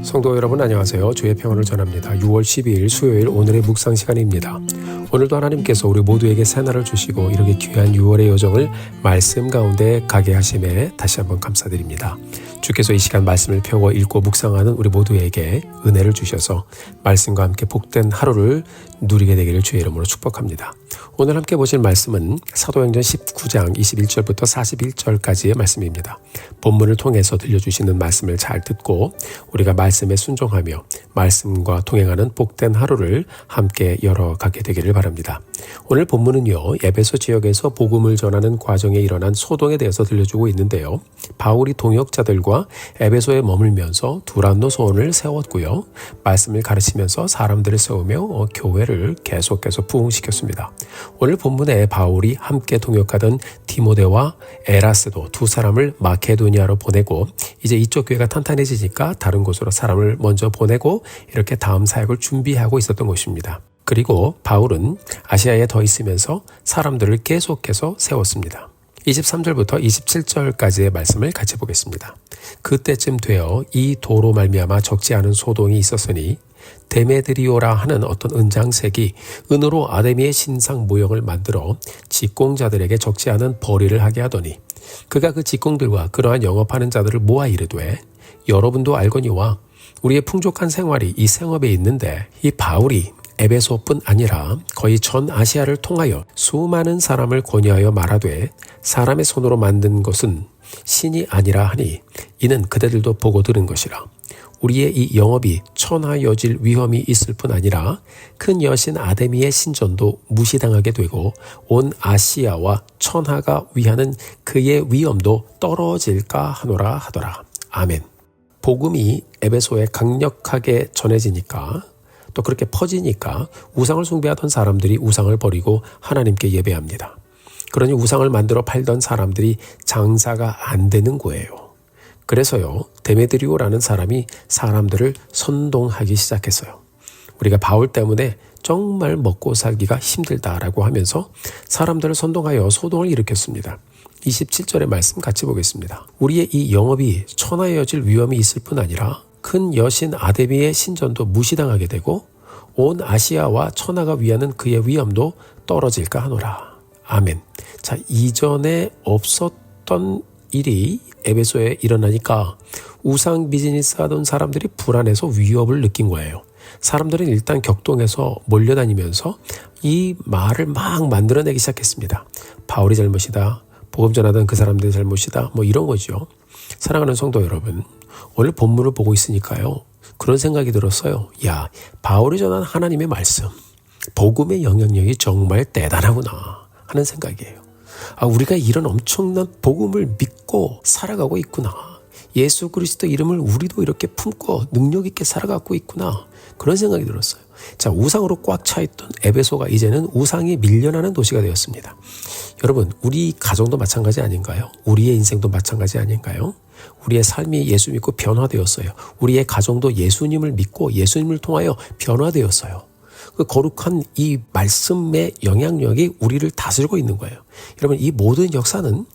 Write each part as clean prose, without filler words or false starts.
성도 여러분 안녕하세요. 주의 평안을 전합니다. 6월 12일 수요일 오늘의 묵상 시간입니다. 오늘도 하나님께서 우리 모두에게 새날을 주시고 이렇게 귀한 6월의 여정을 말씀 가운데 가게 하심에 다시 한번 감사드립니다. 주께서 이 시간 말씀을 펴고 읽고 묵상하는 우리 모두에게 은혜를 주셔서 말씀과 함께 복된 하루를 누리게 되기를 주의 이름으로 축복합니다. 오늘 함께 보실 말씀은 사도행전 19장 21절부터 41절까지의 말씀입니다. 본문을 통해서 들려주시는 말씀을 잘 듣고 우리가 말씀에 순종하며 말씀과 동행하는 복된 하루를 함께 열어가게 되기를 바랍니다. 오늘 본문은요, 에베소 지역에서 복음을 전하는 과정에 일어난 소동에 대해서 들려주고 있는데요. 바울이 동역자들과 에베소에 머물면서 두란노 소원을 세웠고요. 말씀을 가르치면서 사람들을 세우며 교회를 계속해서 부흥시켰습니다. 오늘 본문에 바울이 함께 동역하던 디모데와 에라스도 두 사람을 마케도니아로 보내고 이제 이쪽 교회가 탄탄해지니까 다른 곳으로 사람을 먼저 보내고 이렇게 다음 사역을 준비하고 있었던 것입니다. 그리고 바울은 아시아에 더 있으면서 사람들을 계속해서 세웠습니다. 23절부터 27절까지의 말씀을 같이 보겠습니다. 그때쯤 되어 이 도로 말미암아 적지 않은 소동이 있었으니 데메드리오라 하는 어떤 은장색이 은으로 아데미의 신상 모형을 만들어 직공자들에게 적지 않은 벌이를 하게 하더니 그가 그 직공들과 그러한 영업하는 자들을 모아 이르되 여러분도 알거니와 우리의 풍족한 생활이 이 생업에 있는데 이 바울이 에베소뿐 아니라 거의 전 아시아를 통하여 수많은 사람을 권유하여 말하되 사람의 손으로 만든 것은 신이 아니라 하니 이는 그대들도 보고 들은 것이라. 우리의 이 영업이 천하여질 위험이 있을 뿐 아니라 큰 여신 아데미의 신전도 무시당하게 되고 온 아시아와 천하가 위하는 그의 위엄도 떨어질까 하노라 하더라. 아멘. 복음이 에베소에 강력하게 전해지니까 또 그렇게 퍼지니까 우상을 숭배하던 사람들이 우상을 버리고 하나님께 예배합니다. 그러니 우상을 만들어 팔던 사람들이 장사가 안 되는 거예요. 그래서요, 데메드리오라는 사람이 사람들을 선동하기 시작했어요. 우리가 바울 때문에 정말 먹고 살기가 힘들다라고 하면서 사람들을 선동하여 소동을 일으켰습니다. 27절의 말씀 같이 보겠습니다. 우리의 이 영업이 천하여질 위험이 있을 뿐 아니라 큰 여신 아데미의 신전도 무시당하게 되고 온 아시아와 천하가 위하는 그의 위엄도 떨어질까 하노라. 아멘. 자, 이전에 없었던 일이 에베소에 일어나니까 우상 비즈니스 하던 사람들이 불안해서 위협을 느낀 거예요. 사람들은 일단 격동해서 몰려다니면서 이 말을 막 만들어내기 시작했습니다. 바울이 잘못이다. 복음 전하던 그 사람들의 잘못이다. 뭐 이런 거죠. 사랑하는 성도 여러분, 오늘 본문을 보고 있으니까요. 그런 생각이 들었어요. 야, 바울이 전한 하나님의 말씀, 복음의 영향력이 정말 대단하구나 하는 생각이에요. 아, 우리가 이런 엄청난 복음을 믿고 살아가고 있구나. 예수 그리스도 이름을 우리도 이렇게 품고 능력 있게 살아가고 있구나. 그런 생각이 들었어요. 자, 우상으로 꽉 차있던 에베소가 이제는 우상이 밀려나는 도시가 되었습니다. 여러분, 우리 가정도 마찬가지 아닌가요? 우리의 인생도 마찬가지 아닌가요? 우리의 삶이 예수 믿고 변화되었어요. 우리의 가정도 예수님을 믿고 예수님을 통하여 변화되었어요. 그 거룩한 이 말씀의 영향력이 우리를 다스리고 있는 거예요. 여러분, 이 모든 역사는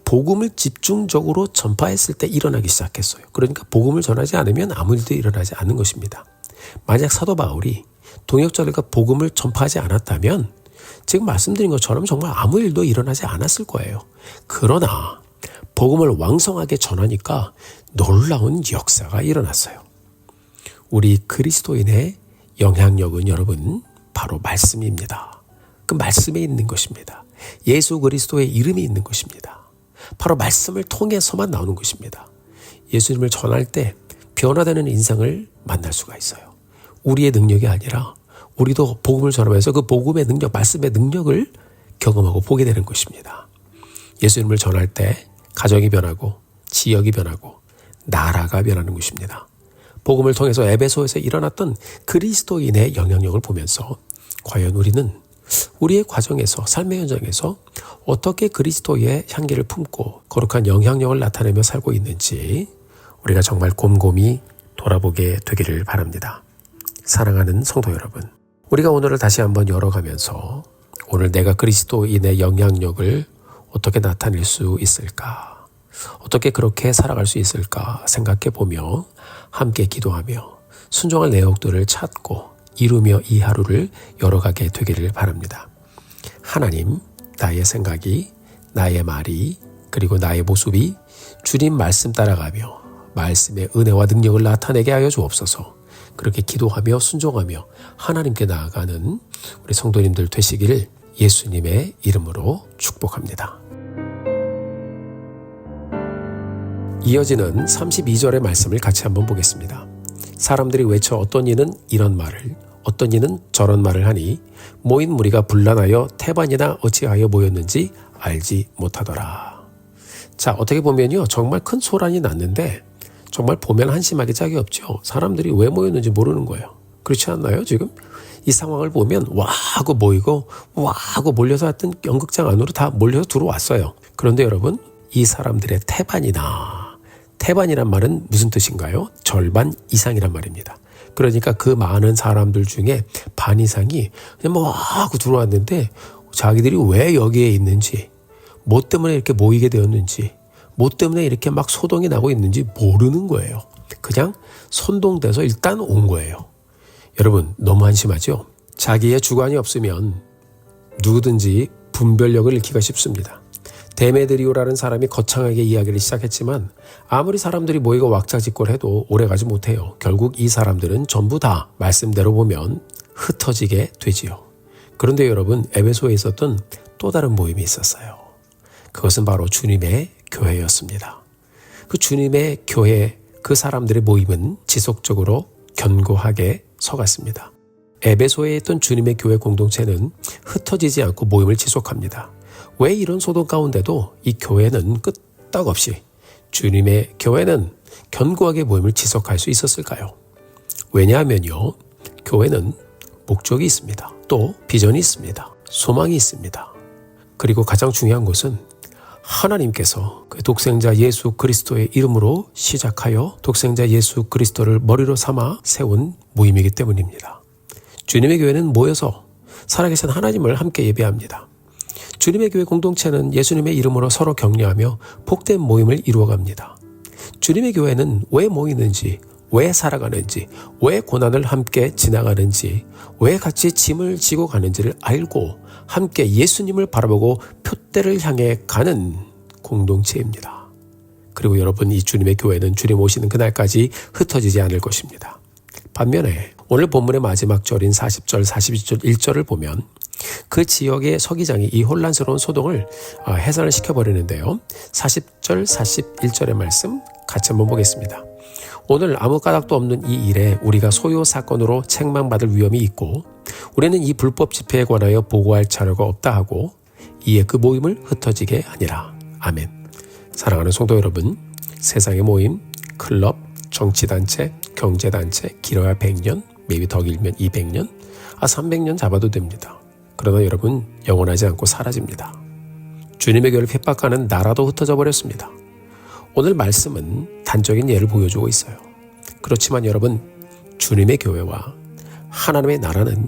복음을 집중적으로 전파했을 때 일어나기 시작했어요. 그러니까 복음을 전하지 않으면 아무 일도 일어나지 않는 것입니다. 만약 사도 바울이 동역자들과 복음을 전파하지 않았다면 지금 말씀드린 것처럼 정말 아무 일도 일어나지 않았을 거예요. 그러나 복음을 왕성하게 전하니까 놀라운 역사가 일어났어요. 우리 그리스도인의 영향력은 여러분 바로 말씀입니다. 그 말씀에 있는 것입니다. 예수 그리스도의 이름이 있는 것입니다. 바로 말씀을 통해서만 나오는 것입니다. 예수님을 전할 때 변화되는 인생을 만날 수가 있어요. 우리의 능력이 아니라 우리도 복음을 전하면서 그 복음의 능력, 말씀의 능력을 경험하고 보게 되는 것입니다. 예수님을 전할 때 가정이 변하고 지역이 변하고 나라가 변하는 것입니다. 복음을 통해서 에베소에서 일어났던 그리스도인의 영향력을 보면서 과연 우리는 우리의 과정에서 삶의 현장에서 어떻게 그리스도의 향기를 품고 거룩한 영향력을 나타내며 살고 있는지 우리가 정말 곰곰이 돌아보게 되기를 바랍니다. 사랑하는 성도 여러분, 우리가 오늘을 다시 한번 열어가면서 오늘 내가 그리스도인의 영향력을 어떻게 나타낼 수 있을까? 어떻게 그렇게 살아갈 수 있을까 생각해 보며 함께 기도하며 순종할 내역들을 찾고 이루며 이 하루를 열어가게 되기를 바랍니다. 하나님, 나의 생각이, 나의 말이, 그리고 나의 모습이 주님 말씀 따라가며 말씀의 은혜와 능력을 나타내게 하여 주옵소서. 그렇게 기도하며 순종하며 하나님께 나아가는 우리 성도님들 되시기를 예수님의 이름으로 축복합니다. 이어지는 32절의 말씀을 같이 한번 보겠습니다. 사람들이 외쳐 어떤 이는 이런 말을, 어떤 이는 저런 말을 하니 모인 무리가 분란하여 태반이나 어찌하여 모였는지 알지 못하더라. 자, 어떻게 보면요, 정말 큰 소란이 났는데 정말 보면 한심하게 짝이 없죠. 사람들이 왜 모였는지 모르는 거예요. 그렇지 않나요? 지금 이 상황을 보면 와 하고 모이고 와 하고 몰려서 하여튼 연극장 안으로 다 몰려서 들어왔어요. 그런데 여러분, 이 사람들의 태반이란 말은 무슨 뜻인가요? 절반 이상이란 말입니다. 그러니까 그 많은 사람들 중에 반 이상이 그냥 뭐 하고 들어왔는데 자기들이 왜 여기에 있는지, 뭐 때문에 이렇게 모이게 되었는지, 뭐 때문에 이렇게 막 소동이 나고 있는지 모르는 거예요. 그냥 선동돼서 일단 온 거예요. 여러분, 너무 한심하죠? 자기의 주관이 없으면 누구든지 분별력을 잃기가 쉽습니다. 데메드리오라는 사람이 거창하게 이야기를 시작했지만 아무리 사람들이 모이고 왁자지껄 해도 오래가지 못해요. 결국 이 사람들은 전부 다 말씀대로 보면 흩어지게 되지요. 그런데 여러분, 에베소에 있었던 또 다른 모임이 있었어요. 그것은 바로 주님의 교회였습니다. 그 주님의 교회, 그 사람들의 모임은 지속적으로 견고하게 서갔습니다. 에베소에 있던 주님의 교회 공동체는 흩어지지 않고 모임을 지속합니다. 왜 이런 소동 가운데도 이 교회는 끄떡없이, 주님의 교회는 견고하게 모임을 지속할 수 있었을까요? 왜냐하면요, 교회는 목적이 있습니다. 또 비전이 있습니다. 소망이 있습니다. 그리고 가장 중요한 것은 하나님께서 그 독생자 예수 그리스도의 이름으로 시작하여 독생자 예수 그리스도를 머리로 삼아 세운 모임이기 때문입니다. 주님의 교회는 모여서 살아계신 하나님을 함께 예배합니다. 주님의 교회 공동체는 예수님의 이름으로 서로 격려하며 복된 모임을 이루어갑니다. 주님의 교회는 왜 모이는지, 왜 살아가는지, 왜 고난을 함께 지나가는지, 왜 같이 짐을 지고 가는지를 알고 함께 예수님을 바라보고 표대를 향해 가는 공동체입니다. 그리고 여러분, 이 주님의 교회는 주님 오시는 그날까지 흩어지지 않을 것입니다. 반면에 오늘 본문의 마지막 절인 40절, 41절, 1절을 보면 그 지역의 서기장이 이 혼란스러운 소동을 해산을 시켜버리는데요. 40절, 41절의 말씀 같이 한번 보겠습니다. 오늘 아무 까닭도 없는 이 일에 우리가 소요 사건으로 책망받을 위험이 있고 우리는 이 불법 집회에 관하여 보고할 자료가 없다 하고 이에 그 모임을 흩어지게 하니라. 아멘. 사랑하는 성도 여러분, 세상의 모임, 클럽, 정치단체, 경제단체, 길어야 100년, maybe 더 길면 200년, 300년 잡아도 됩니다. 그러나 여러분, 영원하지 않고 사라집니다. 주님의 교회를 핍박하는 나라도 흩어져 버렸습니다. 오늘 말씀은 단적인 예를 보여주고 있어요. 그렇지만 여러분, 주님의 교회와 하나님의 나라는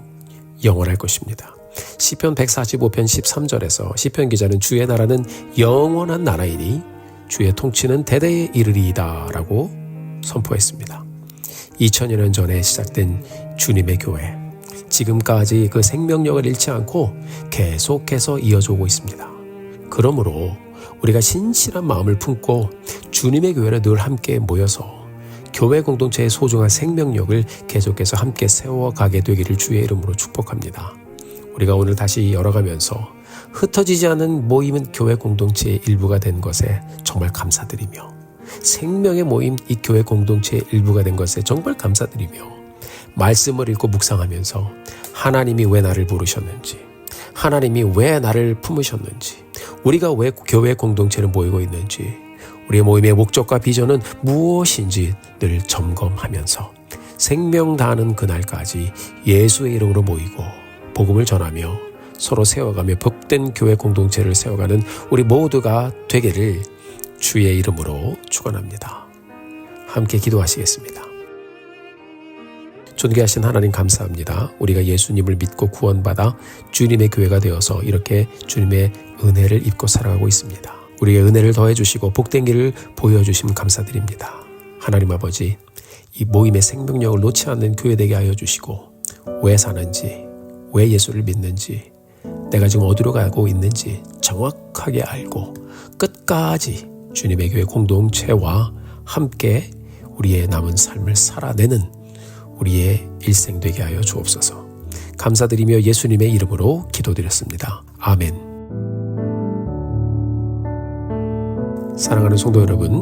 영원할 것입니다. 시편 145편 13절에서 시편 기자는 주의 나라는 영원한 나라이니 주의 통치는 대대에 이르리이다 라고 선포했습니다. 2000여 년 전에 시작된 주님의 교회, 지금까지 그 생명력을 잃지 않고 계속해서 이어져 오고 있습니다. 그러므로 우리가 신실한 마음을 품고 주님의 교회를 늘 함께 모여서 교회 공동체의 소중한 생명력을 계속해서 함께 세워가게 되기를 주의 이름으로 축복합니다. 우리가 오늘 다시 열어가면서 흩어지지 않은 모임은 교회 공동체의 일부가 된 것에 정말 감사드리며, 생명의 모임 이 교회 공동체의 일부가 된 것에 정말 감사드리며, 말씀을 읽고 묵상하면서 하나님이 왜 나를 부르셨는지, 하나님이 왜 나를 품으셨는지, 우리가 왜 교회 공동체를 모이고 있는지, 우리의 모임의 목적과 비전은 무엇인지 늘 점검하면서 생명 다하는 그날까지 예수의 이름으로 모이고 복음을 전하며 서로 세워가며 복된 교회 공동체를 세워가는 우리 모두가 되기를 주의 이름으로 축원합니다. 함께 기도하시겠습니다. 존귀하신 하나님, 감사합니다. 우리가 예수님을 믿고 구원받아 주님의 교회가 되어서 이렇게 주님의 은혜를 입고 살아가고 있습니다. 우리의 은혜를 더해 주시고 복된 길을 보여주심 감사드립니다. 하나님 아버지, 이 모임의 생명력을 놓지 않는 교회 되게 하여 주시고 왜 사는지, 왜 예수를 믿는지, 내가 지금 어디로 가고 있는지 정확하게 알고 끝까지 주님의 교회 공동체와 함께 우리의 남은 삶을 살아내는 우리의 일생 되게 하여 주옵소서. 감사드리며 예수님의 이름으로 기도드렸습니다. 아멘. 사랑하는 성도 여러분,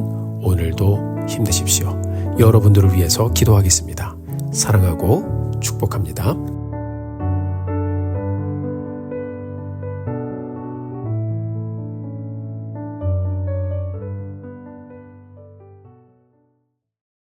오늘도 힘내십시오. 여러분들을 위해서 기도하겠습니다. 사랑하고 축복합니다.